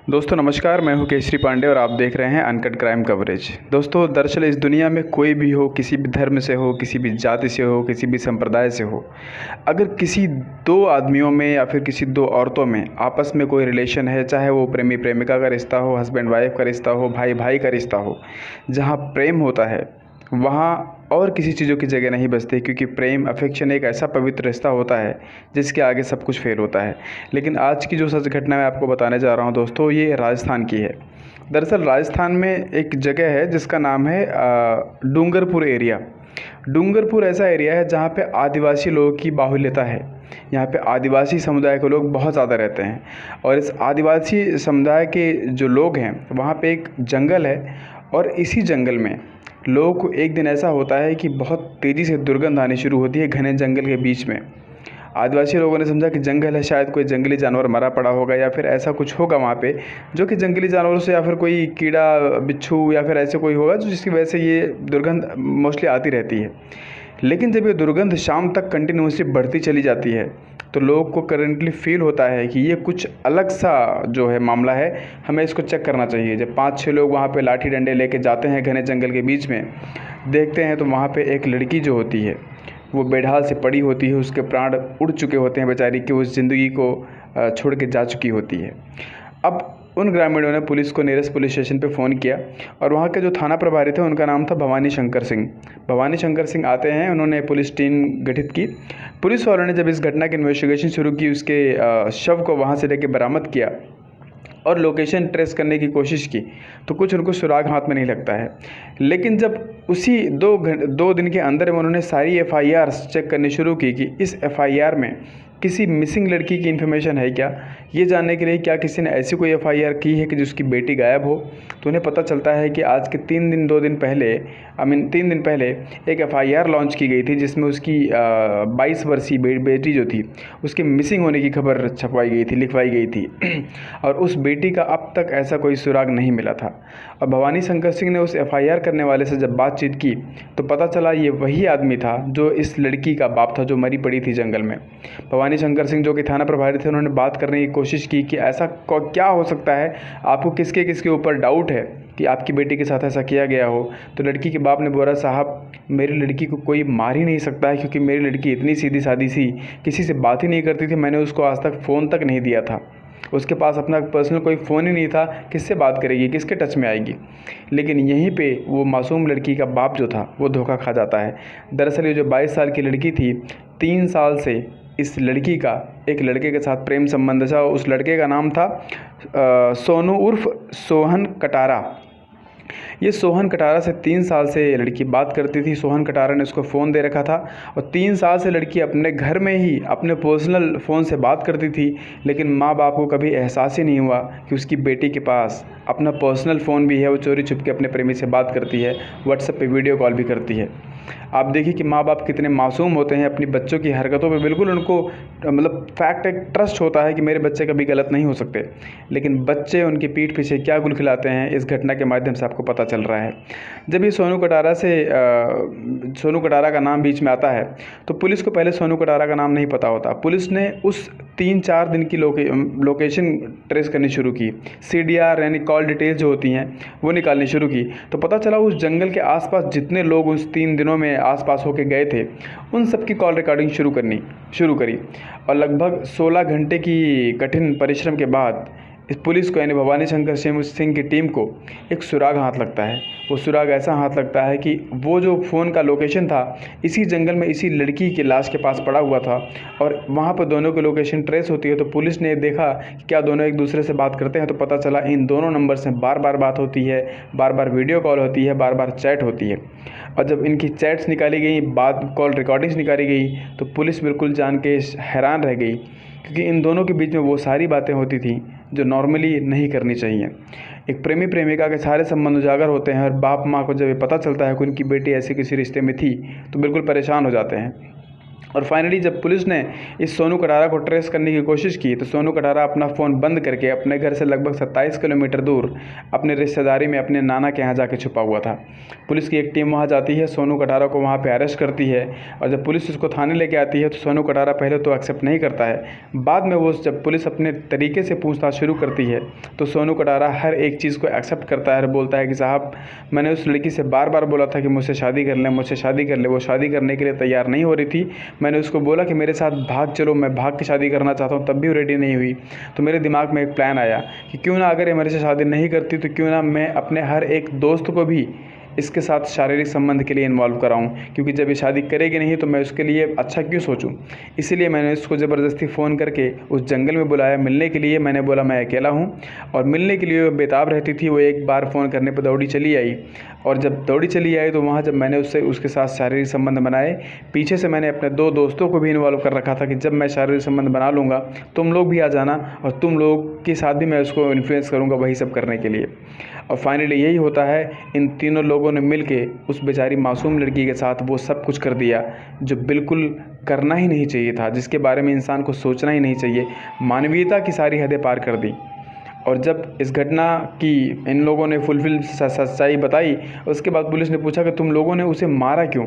दोस्तों नमस्कार, मैं हूं केसरी पांडे और आप देख रहे हैं अनकट क्राइम कवरेज। दोस्तों दरअसल इस दुनिया में कोई भी हो, किसी भी धर्म से हो, किसी भी जाति से हो, किसी भी संप्रदाय से हो, अगर किसी दो आदमियों में या फिर किसी दो औरतों में आपस में कोई रिलेशन है, चाहे वो प्रेमी प्रेमिका का रिश्ता हो, हस्बैंड वाइफ का रिश्ता हो, भाई भाई का रिश्ता हो, जहाँ प्रेम होता है वहाँ और किसी चीज़ों की जगह नहीं बचती, क्योंकि प्रेम अफेक्शन एक ऐसा पवित्र रिश्ता होता है जिसके आगे सब कुछ फेल होता है। लेकिन आज की जो सच घटना मैं आपको बताने जा रहा हूँ दोस्तों, ये राजस्थान की है। दरअसल राजस्थान में एक जगह है जिसका नाम है डूंगरपुर एरिया। डूंगरपुर ऐसा एरिया है जहाँ पे आदिवासी लोगों की बाहुल्यता है। यहाँ पे आदिवासी समुदाय के लोग बहुत ज़्यादा रहते हैं और इस आदिवासी समुदाय के जो लोग हैं वहाँ पे एक जंगल है और इसी जंगल में लोगों को एक दिन ऐसा होता है कि बहुत तेज़ी से दुर्गंध आनी शुरू होती है घने जंगल के बीच में। आदिवासी लोगों ने समझा कि जंगल है, शायद कोई जंगली जानवर मरा पड़ा होगा या फिर ऐसा कुछ होगा वहाँ पे जो कि जंगली जानवरों से, या फिर कोई कीड़ा बिच्छू या फिर ऐसे कोई होगा जिसकी वजह से ये दुर्गंध मोस्टली आती रहती है। लेकिन जब ये दुर्गंध शाम तक कंटिन्यूसली बढ़ती चली जाती है तो लोगों को करंटली फील होता है कि ये कुछ अलग सा जो है मामला है, हमें इसको चेक करना चाहिए। जब 5-6 लोग वहाँ पे लाठी डंडे लेके जाते हैं घने जंगल के बीच में, देखते हैं तो वहाँ पे एक लड़की जो होती है वो बेढाल से पड़ी होती है। उसके प्राण उड़ चुके होते हैं बेचारी की, उस ज़िंदगी को छोड़ के जा चुकी होती है। अब उन ग्रामीणों ने पुलिस को नियरेस्ट पुलिस स्टेशन पे फ़ोन किया और वहाँ के जो थाना प्रभारी थे उनका नाम था भवानी शंकर सिंह। भवानी शंकर सिंह आते हैं, उन्होंने पुलिस टीम गठित की। पुलिस वालों ने जब इस घटना की इन्वेस्टिगेशन शुरू की, उसके शव को वहाँ से लेके बरामद किया और लोकेशन ट्रेस करने की कोशिश की तो कुछ उनको सुराग हाथ में नहीं लगता है। लेकिन जब उसी 2 दिन के अंदर में उन्होंने सारी एफआईआर चेक करनी शुरू की कि इस एफआईआर में किसी मिसिंग लड़की की इन्फॉर्मेशन है क्या, ये जानने के लिए क्या किसी ने ऐसी कोई एफआईआर की है कि जिसकी बेटी गायब हो, तो उन्हें पता चलता है कि आज के 2 दिन पहले 3 दिन पहले एक एफआईआर लॉन्च की गई थी जिसमें उसकी 22 वर्षीय बेटी जो थी उसके मिसिंग होने की खबर छपवाई गई थी, लिखवाई गई थी और उस बेटी का अब तक ऐसा कोई सुराग नहीं मिला था। और भवानी शंकर सिंह ने उस एफआईआर करने वाले से जब बातचीत की तो पता चला ये वही आदमी था जो इस लड़की का बाप था जो मरी पड़ी थी जंगल में। भवानी शंकर सिंह जो कि थाना प्रभारी थे, उन्होंने बात करने की कोशिश की कि ऐसा क्या हो सकता है, आपको किसके किसके ऊपर डाउट है कि आपकी बेटी के साथ ऐसा किया गया हो। तो लड़की के बाप ने बोला, साहब मेरी लड़की को कोई मार ही नहीं सकता है, क्योंकि मेरी लड़की इतनी सीधी सादी सी, किसी से बात ही नहीं करती थी, मैंने उसको आज तक फ़ोन तक नहीं दिया था, उसके पास अपना पर्सनल कोई फ़ोन ही नहीं था, किससे बात करेगी, किसके टच में आएगी। लेकिन यहीं पे वो मासूम लड़की का बाप जो था वो धोखा खा जाता है। दरअसल ये जो 22 साल की लड़की थी, 3 साल से इस लड़की का एक लड़के के साथ प्रेम संबंध था। उस लड़के का नाम था सोनू उर्फ सोहन कटारा। ये सोहन कटारा से 3 साल से ये लड़की बात करती थी। सोहन कटारा ने उसको फ़ोन दे रखा था और 3 साल से लड़की अपने घर में ही अपने पर्सनल फ़ोन से बात करती थी। लेकिन माँ बाप को कभी एहसास ही नहीं हुआ कि उसकी बेटी के पास अपना पर्सनल फ़ोन भी है, वो चोरी छुप के अपने प्रेमी से बात करती है, व्हाट्सएप पे वीडियो कॉल भी करती है। आप देखिए कि माँ बाप कितने मासूम होते हैं, अपनी बच्चों की हरकतों पे बिल्कुल उनको मतलब फैक्ट एक ट्रस्ट होता है कि मेरे बच्चे कभी गलत नहीं हो सकते, लेकिन बच्चे उनकी पीठ पीछे क्या गुल खिलाते हैं इस घटना के माध्यम से आपको पता चल रहा है। जब ये सोनू कटारा का नाम बीच में आता है तो पुलिस को पहले सोनू कटारा का नाम नहीं पता होता। पुलिस ने उस 3-4 दिन की लोकेशन ट्रेस करनी शुरू की, CDR यानी कॉल डिटेल्स जो होती हैं वो निकालनी शुरू की। तो पता चला उस जंगल के आसपास जितने लोग उस 3 दिनों में आसपास होके गए थे उन सब की कॉल रिकॉर्डिंग शुरू करी और लगभग 16 घंटे की कठिन परिश्रम के बाद इस पुलिस को यानी भवानी शंकर सिंह की टीम को एक सुराग हाथ लगता है। वो सुराग ऐसा हाथ लगता है कि वो जो फ़ोन का लोकेशन था इसी जंगल में इसी लड़की की लाश के पास पड़ा हुआ था और वहाँ पर दोनों की लोकेशन ट्रेस होती है। तो पुलिस ने देखा कि क्या दोनों एक दूसरे से बात करते हैं, तो पता चला इन दोनों नंबर से बार बार बात होती है, बार बार वीडियो कॉल होती है, बार बार चैट होती है। और जब इनकी चैट्स निकाली गई, बात कॉल रिकॉर्डिंग्स निकाली गई, तो पुलिस बिल्कुल जान के हैरान रह गई, क्योंकि इन दोनों के बीच में वो सारी बातें होती थी जो नॉर्मली नहीं करनी चाहिए। एक प्रेमी प्रेमिका के सारे संबंध उजागर होते हैं और बाप माँ को जब ये पता चलता है कि उनकी बेटी ऐसे किसी रिश्ते में थी तो बिल्कुल परेशान हो जाते हैं। और फाइनली जब पुलिस ने इस सोनू कटारा को ट्रेस करने की कोशिश की तो सोनू कटारा अपना फ़ोन बंद करके अपने घर से लगभग 27 किलोमीटर दूर अपने रिश्तेदारी में अपने नाना के यहाँ जाके छुपा हुआ था। पुलिस की एक टीम वहाँ जाती है, सोनू कटारा को वहाँ पे अरेस्ट करती है और जब पुलिस उसको थाने लेके आती है तो सोनू कटारा पहले तो एक्सेप्ट नहीं करता है। बाद में वो जब पुलिस अपने तरीके से पूछताछ शुरू करती है तो सोनू कटारा हर एक चीज़ को एक्सेप्ट करता है और बोलता है कि साहब, मैंने उस लड़की से बार बार बोला था कि मुझसे शादी कर ले, मुझसे शादी कर ले। वो शादी करने के लिए तैयार नहीं हो रही थी। मैंने उसको बोला कि मेरे साथ भाग चलो, मैं भाग के शादी करना चाहता हूँ, तब भी वो रेडी नहीं हुई। तो मेरे दिमाग में एक प्लान आया कि क्यों ना, अगर ये मेरे से शादी नहीं करती तो क्यों ना मैं अपने हर एक दोस्त को भी इसके साथ शारीरिक संबंध के लिए इन्वॉल्व कराऊं, क्योंकि जब ये शादी करेगी नहीं तो मैं उसके लिए अच्छा क्यों सोचूं। इसीलिए मैंने उसको ज़बरदस्ती फ़ोन करके उस जंगल में बुलाया मिलने के लिए। मैंने बोला मैं अकेला हूं और मिलने के लिए वो बेताब रहती थी। वो एक बार फ़ोन करने पर दौड़ी चली आई और जब दौड़ी चली आई तो वहाँ जब मैंने उसके साथ शारीरिक संबंध बनाए, पीछे से मैंने अपने 2 दोस्तों को भी इन्वॉल्व कर रखा था कि जब मैं शारीरिक संबंध बना लूँगा तुम लोग भी आ जाना और तुम लोग के साथ भी मैं उसको इन्फ्लुएंस करूँगा वही सब करने के लिए। और फाइनली यही होता है, इन तीनों लोगों ने मिल के उस बेचारी मासूम लड़की के साथ वो सब कुछ कर दिया जो बिल्कुल करना ही नहीं चाहिए था, जिसके बारे में इंसान को सोचना ही नहीं चाहिए। मानवीयता की सारी हदें पार कर दी। और जब इस घटना की इन लोगों ने फुलफिल सच्चाई बताई, उसके बाद पुलिस ने पूछा कि तुम लोगों ने उसे मारा क्यों।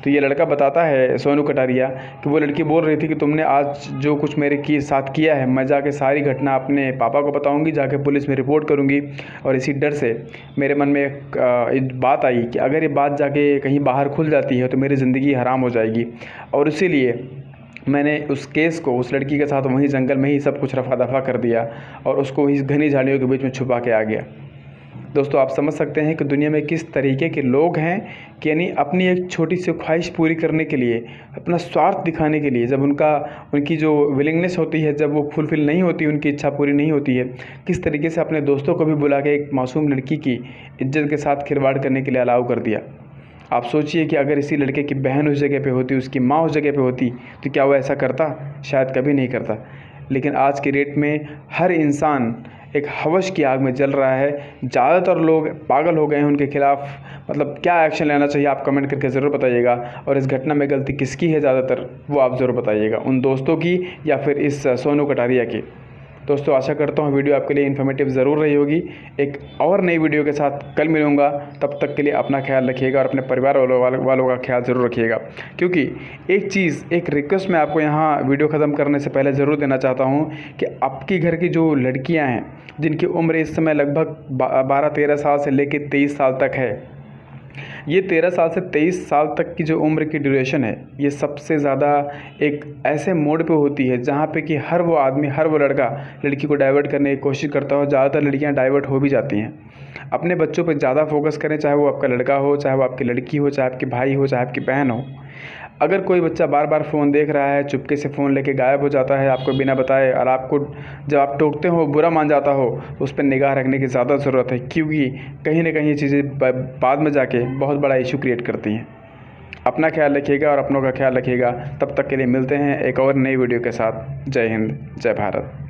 तो ये लड़का बताता है, सोनू कटारिया, कि वो लड़की बोल रही थी कि तुमने आज जो कुछ मेरे साथ किया है, मैं जाके सारी घटना अपने पापा को बताऊंगी, जाके पुलिस में रिपोर्ट करूंगी। और इसी डर से मेरे मन में एक बात आई कि अगर ये बात जाके कहीं बाहर खुल जाती है तो मेरी ज़िंदगी हराम हो जाएगी। और इसीलिए मैंने उस केस को उस लड़की के साथ वहीं जंगल में ही सब कुछ रफा दफा कर दिया और उसको इस घनी झाड़ियों के बीच में छुपा के आ गया। दोस्तों, आप समझ सकते हैं कि दुनिया में किस तरीके के लोग हैं कि यानी अपनी एक छोटी सी ख्वाहिश पूरी करने के लिए, अपना स्वार्थ दिखाने के लिए, जब उनकी जो विलिंगनेस होती है, जब वो फुलफ़िल नहीं होती, उनकी इच्छा पूरी नहीं होती है, किस तरीके से अपने दोस्तों को भी बुला के एक मासूम लड़की की इज्जत के साथ खिलवाड़ करने के लिए अलाउ कर दिया। आप सोचिए कि अगर इसी लड़के की बहन उस जगह पे होती, उसकी माँ उस जगह पे होती, तो क्या वो ऐसा करता? शायद कभी नहीं करता। लेकिन आज के डेट में हर इंसान एक हवस की आग में जल रहा है। ज़्यादातर लोग पागल हो गए हैं। उनके खिलाफ़ मतलब क्या एक्शन लेना चाहिए, आप कमेंट करके ज़रूर बताइएगा। और इस घटना में गलती किसकी है ज़्यादातर, वो आप ज़रूर बताइएगा, उन दोस्तों की या फिर इस सोनू कटारिया की। दोस्तों, आशा करता हूँ वीडियो आपके लिए इन्फॉर्मेटिव ज़रूर रही होगी। एक और नई वीडियो के साथ कल मिलूँगा। तब तक के लिए अपना ख्याल रखिएगा और अपने परिवार वालों का ख्याल ज़रूर रखिएगा। क्योंकि एक रिक्वेस्ट मैं आपको यहाँ वीडियो ख़त्म करने से पहले ज़रूर देना चाहता हूँ कि आपके घर की जो लड़कियाँ हैं, जिनकी उम्र इस समय लगभग 12-13 साल से लेकर 23 साल तक है, ये 13 साल से 23 साल तक की जो उम्र की ड्यूरेशन है, ये सबसे ज़्यादा एक ऐसे मोड पे होती है जहाँ पे कि हर वो आदमी, हर वो लड़का लड़की को डाइवर्ट करने की कोशिश करता हो। ज़्यादातर लड़कियाँ डाइवर्ट हो भी जाती हैं। अपने बच्चों पे ज़्यादा फोकस करें, चाहे वो आपका लड़का हो, चाहे वो आपकी लड़की हो, चाहे आपके भाई हो, चाहे आपकी बहन हो। अगर कोई बच्चा बार बार फ़ोन देख रहा है, चुपके से फ़ोन लेके गायब हो जाता है आपको बिना बताए, और आपको जब आप टोकते हो बुरा मान जाता हो, तो उस पर निगाह रखने की ज़्यादा ज़रूरत है, क्योंकि कहीं ना कहीं ये चीज़ें बाद में जाके बहुत बड़ा इशू क्रिएट करती हैं। अपना ख्याल रखिएगा और अपनों का ख्याल रखिएगा। तब तक के लिए मिलते हैं एक और नई वीडियो के साथ। जय हिंद, जय भारत।